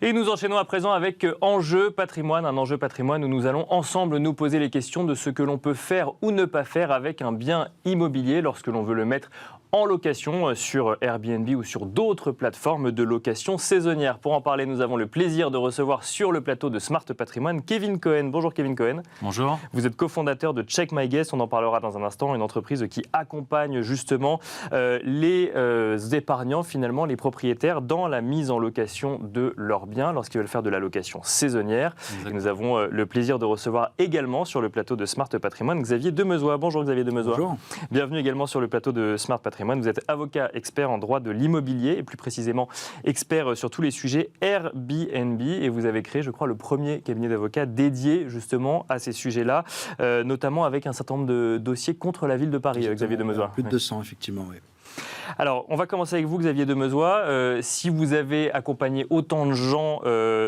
Et nous enchaînons à présent avec Enjeu Patrimoine, un enjeu patrimoine où nous allons ensemble nous poser les questions de ce que l'on peut faire ou ne pas faire avec un bien immobilier lorsque l'on veut le mettre en location sur Airbnb ou sur d'autres plateformes de location saisonnière. Pour en parler, nous avons le plaisir de recevoir sur le plateau de Smart Patrimoine Kevin Cohen. Bonjour Kevin Cohen. Bonjour. Vous êtes cofondateur de Check My Guest, on en parlera dans un instant, une entreprise qui accompagne justement les épargnants, finalement les propriétaires, dans la mise en location de leurs biens lorsqu'ils veulent faire de la location saisonnière. Et nous avons le plaisir de recevoir également sur le plateau de Smart Patrimoine Xavier Demezois. Bonjour Xavier Demezois. Bonjour. Bienvenue également sur le plateau de Smart Patrimoine. Vous êtes avocat expert en droit de l'immobilier et plus précisément expert sur tous les sujets Airbnb et vous avez créé, je crois, le premier cabinet d'avocats dédié justement à ces sujets-là, notamment avec un certain nombre de dossiers contre la ville de Paris, Xavier Demezois. Plus de 200, effectivement, oui. Alors, on va commencer avec vous, Xavier Demezois. Si vous avez accompagné autant de gens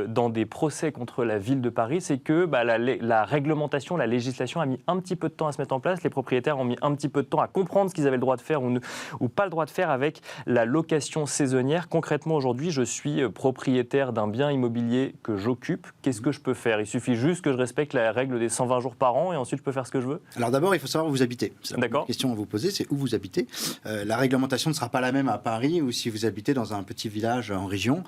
dans des procès contre la ville de Paris, c'est que la réglementation, la législation a mis un petit peu de temps à se mettre en place. Les propriétaires ont mis un petit peu de temps à comprendre ce qu'ils avaient le droit de faire ou pas le droit de faire avec la location saisonnière. Concrètement, aujourd'hui, je suis propriétaire d'un bien immobilier que j'occupe. Qu'est-ce que je peux faire ? Il suffit juste que je respecte la règle des 120 jours par an et ensuite je peux faire ce que je veux ? Alors d'abord, il faut savoir où vous habitez. C'est la première question à vous poser, c'est où vous habitez. La réglementation ne sera pas la même à Paris ou si vous habitez dans un petit village en région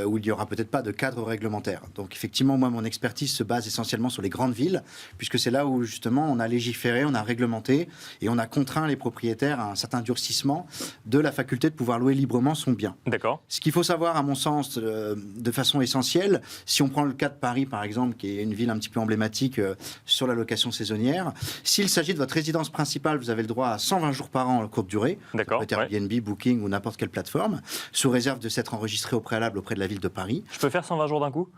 où il n'y aura peut-être pas de cadre réglementaire. Donc effectivement, moi, mon expertise se base essentiellement sur les grandes villes puisque c'est là où justement on a légiféré, on a réglementé et on a contraint les propriétaires à un certain durcissement de la faculté de pouvoir louer librement son bien. D'accord. Ce qu'il faut savoir, à mon sens, de façon essentielle, si on prend le cas de Paris, par exemple, qui est une ville un petit peu emblématique sur la location saisonnière, s'il s'agit de votre résidence principale, vous avez le droit à 120 jours par an en courte durée. D'accord. Airbnb, Booking ou n'importe quelle plateforme, sous réserve de s'être enregistré au préalable auprès de la ville de Paris. Je peux faire 120 jours d'un coup ?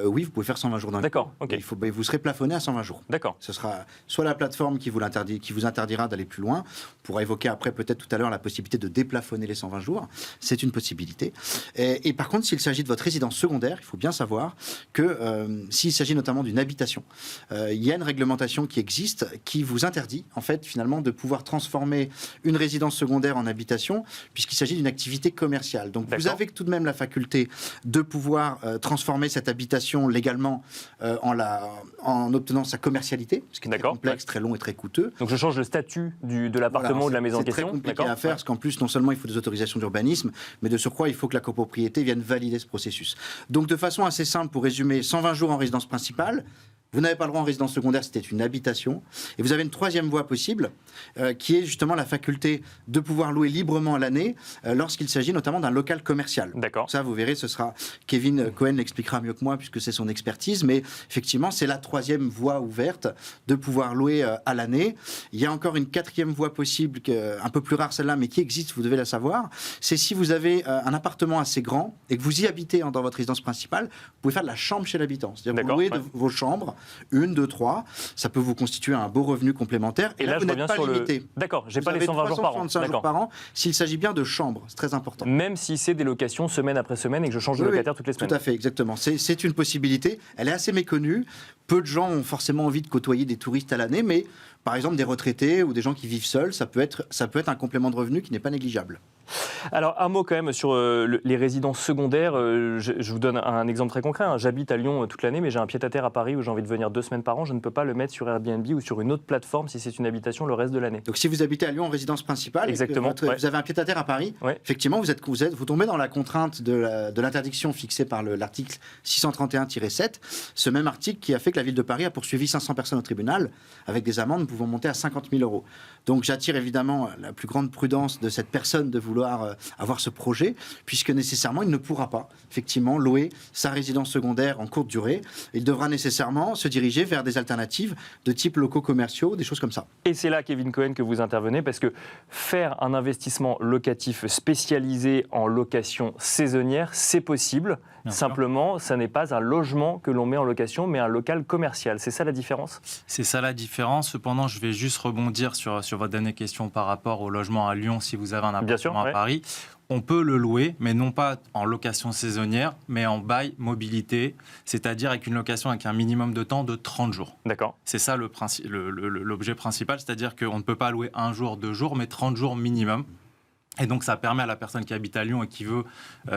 Oui, vous pouvez faire 120 jours d'un coup. D'accord, ok. Vous serez plafonné à 120 jours. D'accord. Ce sera soit la plateforme qui vous interdira d'aller plus loin. On pourra évoquer après, peut-être tout à l'heure, la possibilité de déplafonner les 120 jours. C'est une possibilité. Et par contre, s'il s'agit de votre résidence secondaire, il faut bien savoir que s'il s'agit notamment d'une habitation, il y a une réglementation qui existe qui vous interdit, en fait, finalement, de pouvoir transformer une résidence secondaire en habitation, puisqu'il s'agit d'une activité commerciale. Donc, vous avez tout de même la faculté de pouvoir transformer cette habitation légalement en obtenant sa commercialité, ce qui est très complexe, très long et très coûteux. Donc je change le statut de l'appartement ou de la maison en question. C'est très compliqué à faire, parce qu'en plus, non seulement il faut des autorisations d'urbanisme, mais de surcroît, il faut que la copropriété vienne valider ce processus. Donc de façon assez simple, pour résumer, 120 jours en résidence principale, vous n'avez pas le droit en résidence secondaire, c'était une habitation. Et vous avez une troisième voie possible, qui est justement la faculté de pouvoir louer librement à l'année, lorsqu'il s'agit notamment d'un local commercial. D'accord. Ça, vous verrez, ce sera Kevin Cohen l'expliquera mieux que moi, puisque c'est son expertise. Mais effectivement, c'est la troisième voie ouverte de pouvoir louer à l'année. Il y a encore une quatrième voie possible, un peu plus rare celle-là, mais qui existe, vous devez la savoir. C'est si vous avez un appartement assez grand et que vous y habitez dans votre résidence principale, vous pouvez faire de la chambre chez l'habitant. C'est-à-dire vous louez vos chambres, 1, 2, 3, ça peut vous constituer un beau revenu complémentaire. Et là, vous n'êtes pas limité. D'accord, j'ai pas les 120 jours par an. 365 jours par an, s'il s'agit bien de chambres, c'est très important. Même si c'est des locations semaine après semaine et que je change de locataire toutes les semaines. Tout à fait, exactement. C'est une possibilité. Elle est assez méconnue. Peu de gens ont forcément envie de côtoyer des touristes à l'année, mais par exemple des retraités ou des gens qui vivent seuls, ça peut être un complément de revenu qui n'est pas négligeable. Alors, un mot quand même sur les résidences secondaires. Je vous donne un exemple très concret. J'habite à Lyon toute l'année, mais j'ai un pied-à-terre à Paris où j'ai envie de venir 2 semaines par an. Je ne peux pas le mettre sur Airbnb ou sur une autre plateforme si c'est une habitation le reste de l'année. Donc, si vous habitez à Lyon en résidence principale, exactement, vous avez un pied-à-terre à Paris, effectivement, vous tombez dans la contrainte de l'interdiction fixée par l'article 631-7. Ce même article qui a fait que la ville de Paris a poursuivi 500 personnes au tribunal avec des amendes pouvant monter à 50 000 euros. Donc, j'attire évidemment la plus grande prudence de cette personne de vouloir avoir ce projet, puisque nécessairement il ne pourra pas effectivement louer sa résidence secondaire en courte durée. Il devra nécessairement se diriger vers des alternatives de type locaux commerciaux, des choses comme ça. Et c'est là, Kevin Cohen, que vous intervenez, parce que faire un investissement locatif spécialisé en location saisonnière, c'est possible. Simplement, ça n'est pas un logement que l'on met en location, mais un local commercial. C'est ça la différence ? C'est ça la différence. Cependant, je vais juste rebondir sur votre dernière question par rapport au logement à Lyon, si vous avez un appartement à Paris. On peut le louer, mais non pas en location saisonnière, mais en bail mobilité, c'est-à-dire avec une location avec un minimum de temps de 30 jours. D'accord. C'est ça l'objet principal, c'est-à-dire qu'on ne peut pas louer 1 jour, 2 jours, mais 30 jours minimum. Et donc, ça permet à la personne qui habite à Lyon et qui veut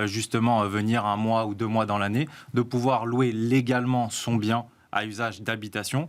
justement venir 1 mois ou 2 mois dans l'année de pouvoir louer légalement son bien à usage d'habitation,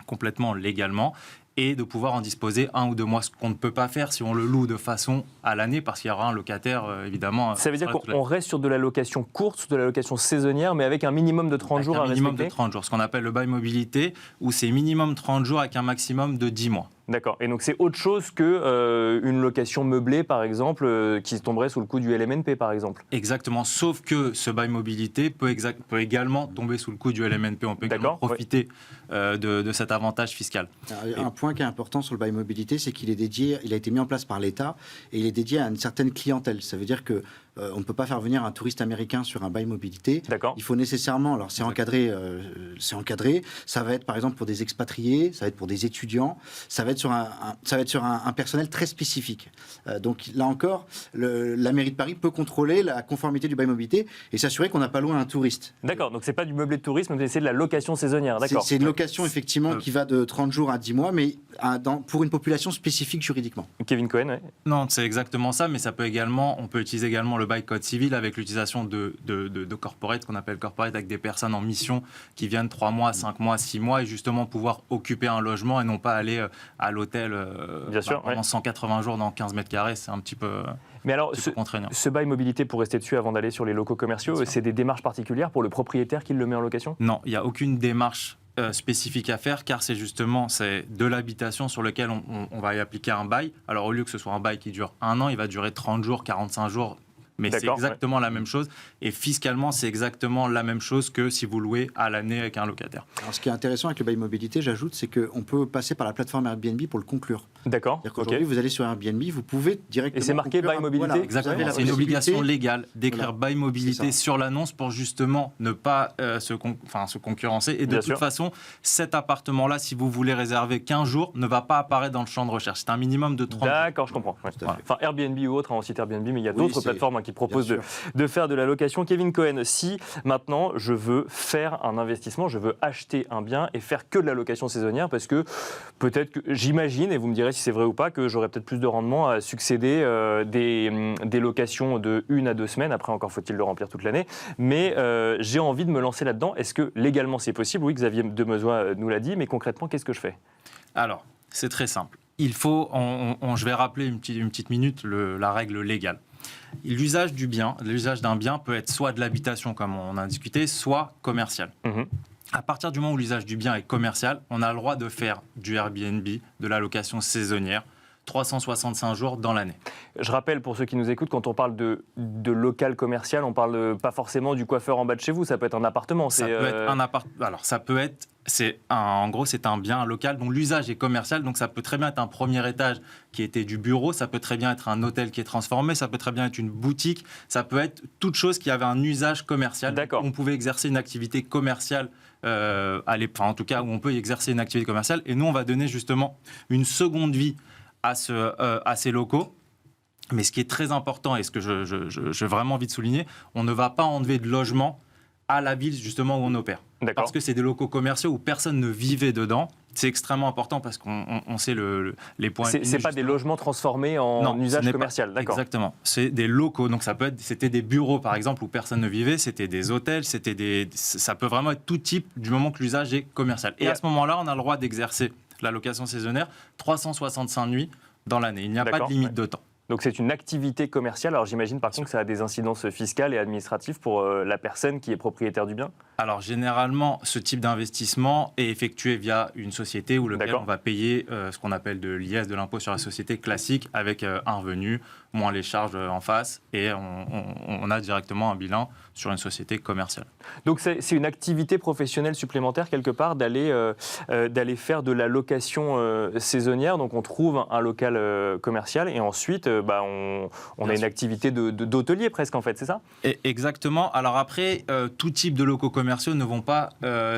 complètement légalement, et de pouvoir en disposer 1 ou 2 mois, ce qu'on ne peut pas faire si on le loue de façon à l'année, parce qu'il y aura un locataire, évidemment. Ça veut dire qu'on reste sur de la location courte, de la location saisonnière, mais avec un minimum de 30 jours à respecter. Un minimum de 30 jours, ce qu'on appelle le bail mobilité, où c'est minimum 30 jours avec un maximum de 10 mois. D'accord. Et donc c'est autre chose qu'une location meublée, par exemple, qui tomberait sous le coup du LMNP, par exemple. Exactement. Sauf que ce bail mobilité peut également tomber sous le coup du LMNP. On peut également profiter de cet avantage fiscal. Un point qui est important sur le bail mobilité, c'est qu'il est dédié, il a été mis en place par l'État et il est dédié à une certaine clientèle. Ça veut dire que on ne peut pas faire venir un touriste américain sur un bail mobilité. Il faut nécessairement, alors c'est encadré, ça va être par exemple pour des expatriés, ça va être pour des étudiants, ça va être sur un personnel très spécifique. Donc là encore, la mairie de Paris peut contrôler la conformité du bail mobilité et s'assurer qu'on n'a pas loin un touriste. D'accord, donc c'est pas du meublé de tourisme, mais c'est de la location saisonnière. D'accord. C'est une location effectivement qui va de 30 jours à 10 mois, mais pour une population spécifique juridiquement. Kevin Cohen, oui. Non, c'est exactement ça, mais ça peut également, on peut utiliser également le bail code civil avec l'utilisation de corporate, qu'on appelle corporate, avec des personnes en mission qui viennent 3 mois, 5 mois, 6 mois, et justement pouvoir occuper un logement et non pas aller à l'hôtel pendant 180 jours dans 15 mètres carrés, c'est un petit peu... Mais alors, ce bail mobilité, pour rester dessus avant d'aller sur les locaux commerciaux, c'est des démarches particulières pour le propriétaire qui le met en location ? Non, il n'y a aucune démarche spécifique à faire, car c'est de l'habitation sur lequel on va y appliquer un bail. Alors au lieu que ce soit un bail qui dure 1 an, il va durer 30 jours, 45 jours. Mais c'est exactement la même chose. Et fiscalement, c'est exactement la même chose que si vous louez à l'année avec un locataire. Alors, ce qui est intéressant avec le bail mobilité, j'ajoute, c'est qu'on peut passer par la plateforme Airbnb pour le conclure. D'accord. Aujourd'hui, vous allez sur Airbnb, vous pouvez directement... Et c'est marqué bail mobilité. Voilà, exactement. C'est une obligation légale d'écrire bail mobilité sur l'annonce pour justement ne pas se concurrencer. Et de toute façon, cet appartement-là, si vous voulez réserver 15 jours, ne va pas apparaître dans le champ de recherche. C'est un minimum de 30 jours. D'accord, je comprends. Ouais. Enfin, Airbnb ou autre, on cite Airbnb, mais il y a d'autres plateformes qui proposent de faire de la location. Kevin Cohen, si maintenant je veux faire un investissement, je veux acheter un bien et faire que de la location saisonnière, parce que peut-être que j'imagine, et vous me direz si c'est vrai ou pas, que j'aurai peut-être plus de rendement à succéder des locations de 1 à 2 semaines. Après, encore faut-il le remplir toute l'année. Mais j'ai envie de me lancer là-dedans. Est-ce que légalement c'est possible ? Oui, Xavier Demezois nous l'a dit, mais concrètement, qu'est-ce que je fais ? Alors, c'est très simple. Il faut, je vais rappeler une petite minute la règle légale. L'usage d'un bien peut être soit de l'habitation, comme on a discuté, soit commercial. À partir du moment où l'usage du bien est commercial, on a le droit de faire du Airbnb, de la location saisonnière, 365 jours dans l'année. Je rappelle pour ceux qui nous écoutent, quand on parle de local commercial, on parle pas forcément du coiffeur en bas de chez vous, ça peut être un appartement. Ça peut être un appartement. Alors ça peut être, en gros c'est un bien local dont l'usage est commercial, donc ça peut très bien être un premier étage qui était du bureau, ça peut très bien être un hôtel qui est transformé, ça peut très bien être une boutique, ça peut être toute chose qui avait un usage commercial. D'accord. On pouvait exercer une activité commerciale, en tout cas où on peut y exercer une activité commerciale, et nous on va donner justement une seconde vie à ces locaux. Mais ce qui est très important, et ce que j'ai vraiment envie de souligner, on ne va pas enlever de logement à la ville justement où on opère. D'accord. Parce que c'est des locaux commerciaux où personne ne vivait dedans. C'est extrêmement important parce qu'on sait les points. C'est pas des logements transformés en usage commercial, d'accord. Exactement. C'est des locaux. Donc c'était des bureaux par exemple où personne ne vivait, c'était des hôtels, ça peut vraiment être tout type du moment que l'usage est commercial. Et à ce moment-là, on a le droit d'exercer la location saisonnière 365 nuits dans l'année. Il n'y a pas de limite de temps. Donc c'est une activité commerciale. Alors j'imagine par contre que ça a des incidences fiscales et administratives pour la personne qui est propriétaire du bien. Alors généralement, ce type d'investissement est effectué via une société où on va payer ce qu'on appelle de l'IS, de l'impôt sur la société classique, avec un revenu, moins les charges en face, et on a directement un bilan sur une société commerciale. Donc c'est une activité professionnelle supplémentaire quelque part d'aller faire de la location saisonnière. Donc on trouve un local commercial et ensuite on a une activité d'hôtelier presque en fait, c'est ça ? Exactement. Alors après, tout type de locaux commerciaux ne vont pas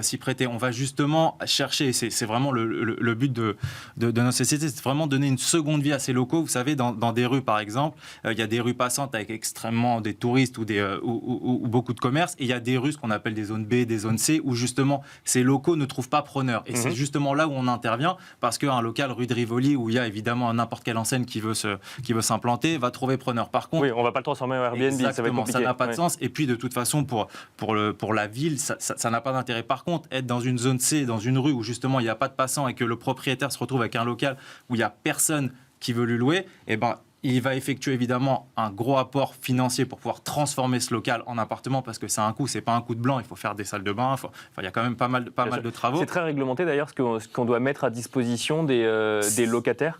s'y prêter. On va justement chercher, et c'est vraiment le but de notre société, c'est vraiment donner une seconde vie à ces locaux. Vous savez, dans des rues par exemple, exemple, il y a des rues passantes avec extrêmement des touristes ou beaucoup de commerces, et il y a des rues, ce qu'on appelle des zones B, des zones C, où justement ces locaux ne trouvent pas preneur. Et c'est justement là où on intervient, parce qu'un local rue de Rivoli, où il y a évidemment n'importe quelle enseigne qui veut s'implanter, va trouver preneur. Par contre, oui, on ne va pas le transformer en Airbnb, ça va être compliqué. Ça n'a pas de sens. Et puis de toute façon, pour la ville, ça n'a pas d'intérêt. Par contre, être dans une zone C, dans une rue où justement il n'y a pas de passants et que le propriétaire se retrouve avec un local où il n'y a personne qui veut lui louer, eh ben, il va effectuer évidemment un gros apport financier pour pouvoir transformer ce local en appartement, parce que c'est un coût, c'est pas un coup de blanc, il faut faire des salles de bain, il y a quand même pas mal de travaux. C'est très réglementé d'ailleurs ce qu'on doit mettre à disposition des locataires.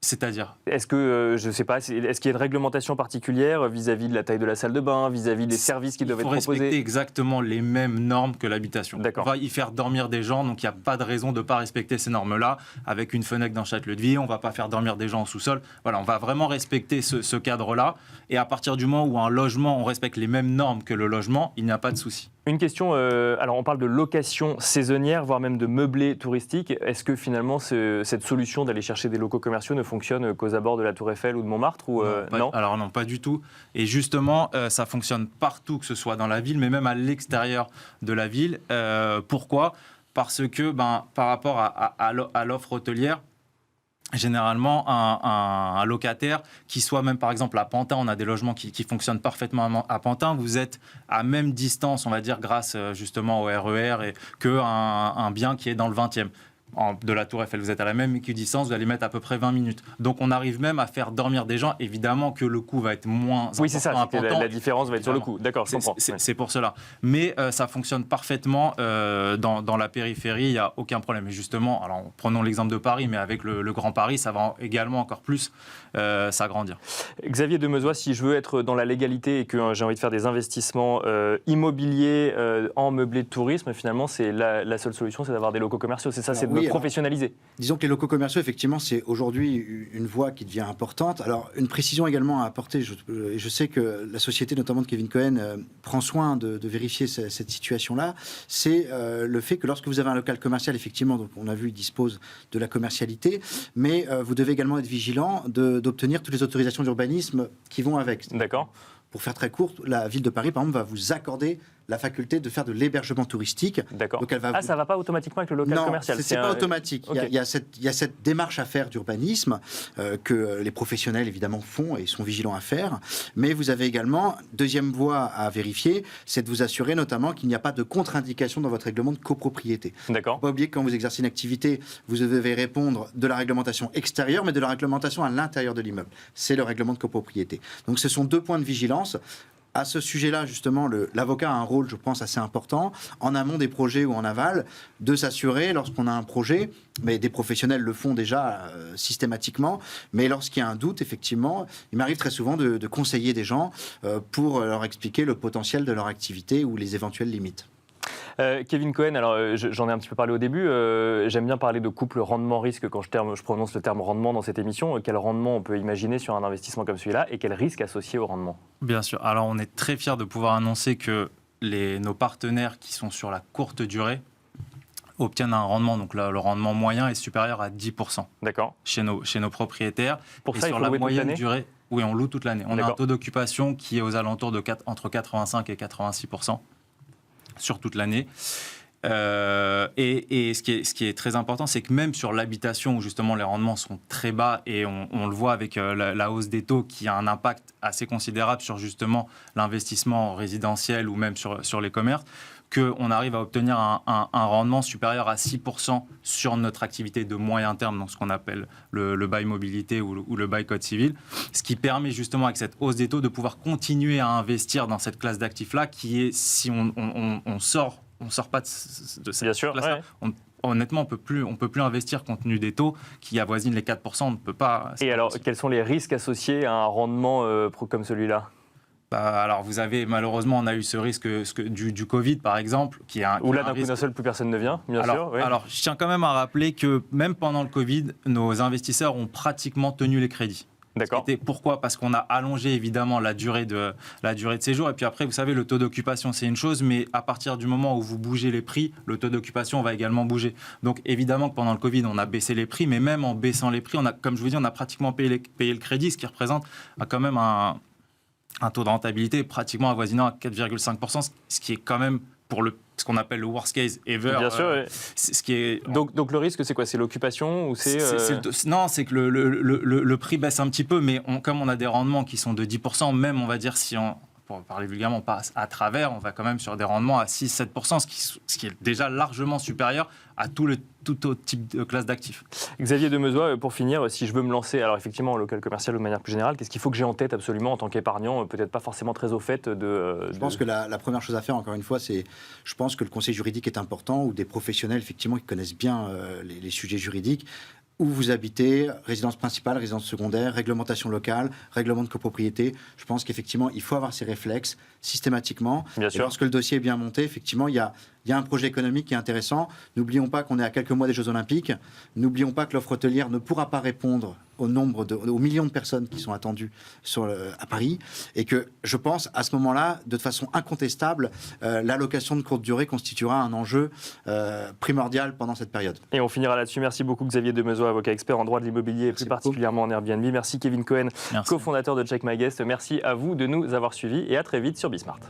C'est-à-dire ? Est-ce que, je ne sais pas, est-ce qu'il y a une réglementation particulière vis-à-vis de la taille de la salle de bain, vis-à-vis des services qui doivent être proposés ? Il faut respecter exactement les mêmes normes que l'habitation. D'accord. On va y faire dormir des gens, donc il n'y a pas de raison de ne pas respecter ces normes-là. Avec une fenêtre dans Châtelet-de-Vie, on ne va pas faire dormir des gens au sous-sol. Voilà, on va vraiment respecter ce cadre-là. Et à partir du moment où un logement, on respecte les mêmes normes que le logement, il n'y a pas de souci. Une question, alors on parle de location saisonnière, voire même de meublé touristique. Est-ce que finalement cette solution d'aller chercher des locaux commerciaux ne fonctionne qu'aux abords de la Tour Eiffel ou de Montmartre ou, non ? Alors non, pas du tout. Et justement, ça fonctionne partout, que ce soit dans la ville, mais même à l'extérieur de la ville. Pourquoi ? Parce que par rapport à l'offre hôtelière, généralement, un locataire qui soit même par exemple à Pantin, on a des logements qui fonctionnent parfaitement à Pantin, vous êtes à même distance, on va dire, grâce justement au RER, qu'un bien qui est dans le 20e. De la Tour Eiffel, vous êtes à la même équidistance, vous allez mettre à peu près 20 minutes. Donc on arrive même à faire dormir des gens. Évidemment que le coût va être moins important. Oui, c'est ça, la différence va être sur le coût. D'accord, je comprends. C'est pour cela. Mais ça fonctionne parfaitement dans la périphérie, il n'y a aucun problème. Et justement, alors prenons l'exemple de Paris, mais avec le Grand Paris, ça va également encore plus s'agrandir. Xavier Demezois, si je veux être dans la légalité et que j'ai envie de faire des investissements immobiliers en meublé de tourisme, finalement, c'est la seule solution, c'est d'avoir des locaux commerciaux. C'est ça, c'est de professionnaliser. Disons que les locaux commerciaux, effectivement, c'est aujourd'hui une voie qui devient importante. Alors, une précision également à apporter. Je sais que la société, notamment de Kevin Cohen, prend soin de vérifier cette situation-là. C'est le fait que lorsque vous avez un local commercial, effectivement, donc on a vu, il dispose de la commercialité, mais vous devez également être vigilant d'obtenir toutes les autorisations d'urbanisme qui vont avec. D'accord. Pour faire très court, la ville de Paris, par exemple, va vous accorder la faculté de faire de l'hébergement touristique. D'accord. Donc ça ne va pas automatiquement avec le local commercial. Non, ce n'est pas automatique. Okay. Il y a cette démarche à faire d'urbanisme que les professionnels, évidemment, font et sont vigilants à faire. Mais vous avez également, deuxième voie à vérifier, c'est de vous assurer notamment qu'il n'y a pas de contre-indication dans votre règlement de copropriété. D'accord. Il ne faut pas oublier que quand vous exercez une activité, vous devez répondre de la réglementation extérieure, mais de la réglementation à l'intérieur de l'immeuble. C'est le règlement de copropriété. Donc ce sont deux points de vigilance. À ce sujet-là, justement, l'avocat a un rôle, je pense, assez important, en amont des projets ou en aval, de s'assurer, lorsqu'on a un projet, mais des professionnels le font déjà systématiquement, mais lorsqu'il y a un doute, effectivement, il m'arrive très souvent de conseiller des gens pour leur expliquer le potentiel de leur activité ou les éventuelles limites. Kevin Cohen, alors j'en ai un petit peu parlé au début, j'aime bien parler de couple rendement-risque quand je prononce le terme rendement dans cette émission. Quel rendement on peut imaginer sur un investissement comme celui-là et quel risque associé au rendement ? Bien sûr, alors on est très fiers de pouvoir annoncer que nos partenaires qui sont sur la courte durée obtiennent un rendement, donc le rendement moyen est supérieur à 10%. D'accord. Chez nos propriétaires. Pour ça, sur il faut la louer moyenne toute l'année ? durée, oui, on loue toute l'année. On a un taux d'occupation qui est aux alentours de entre 85 et 86%. Sur toute l'année. Et ce qui est très important, c'est que même sur l'habitation, où justement les rendements sont très bas, et on le voit avec la hausse des taux qui a un impact assez considérable sur justement l'investissement résidentiel ou même sur les commerces, qu'on arrive à obtenir un rendement supérieur à 6% sur notre activité de moyen terme, donc ce qu'on appelle le bail mobilité ou le bail code civil, ce qui permet justement avec cette hausse des taux de pouvoir continuer à investir dans cette classe d'actifs-là qui est, si on sort pas de cette classe-là, ouais. Honnêtement, on peut plus investir compte tenu des taux qui avoisinent les 4%, on ne peut pas... Et alors, quels sont les risques associés à un rendement comme celui-là ? Alors, vous avez, malheureusement, on a eu ce risque du Covid, par exemple, qui est où là, d'un coup d'un seul, plus personne ne vient, bien sûr. Oui. Alors, je tiens quand même à rappeler que même pendant le Covid, nos investisseurs ont pratiquement tenu les crédits. D'accord. Pourquoi ? Parce qu'on a allongé évidemment la durée de séjour. Et puis après, vous savez, le taux d'occupation, c'est une chose, mais à partir du moment où vous bougez les prix, le taux d'occupation va également bouger. Donc évidemment que pendant le Covid, on a baissé les prix, mais même en baissant les prix, comme je vous dis, on a pratiquement payé le crédit, ce qui représente quand même un taux de rentabilité pratiquement avoisinant à 4,5%, ce qui est quand même pour ce qu'on appelle le worst case ever. Bien sûr, oui. Ce qui est... donc le risque, c'est quoi ? C'est l'occupation ou Non, c'est que le prix baisse un petit peu, mais comme on a des rendements qui sont de 10%, même on va dire si on... Pour parler vulgairement, on passe à travers, on va quand même sur des rendements à 6-7%, ce qui est déjà largement supérieur à tout autre type de classe d'actifs. Xavier Demezois, pour finir, si je veux me lancer, alors effectivement, en local commercial ou de manière plus générale, qu'est-ce qu'il faut que j'ai en tête absolument en tant qu'épargnant, peut-être pas forcément très au fait de... Je pense que la première chose à faire, encore une fois, je pense que le conseil juridique est important, ou des professionnels, effectivement, qui connaissent bien les sujets juridiques. Où vous habitez, résidence principale, résidence secondaire, réglementation locale, règlement de copropriété. Je pense qu'effectivement, il faut avoir ces réflexes systématiquement. Bien sûr. Lorsque le dossier est bien monté, effectivement, il y a un projet économique qui est intéressant. N'oublions pas qu'on est à quelques mois des Jeux Olympiques. N'oublions pas que l'offre hôtelière ne pourra pas répondre aux millions de personnes qui sont attendues à Paris. Et que je pense, à ce moment-là, de façon incontestable, l'allocation de courte durée constituera un enjeu primordial pendant cette période. Et on finira là-dessus. Merci beaucoup Xavier Demezois, avocat expert en droit de l'immobilier et plus particulièrement en Airbnb. Merci Kevin Cohen, cofondateur de Check My Guest. Merci à vous de nous avoir suivis et à très vite sur Bismart.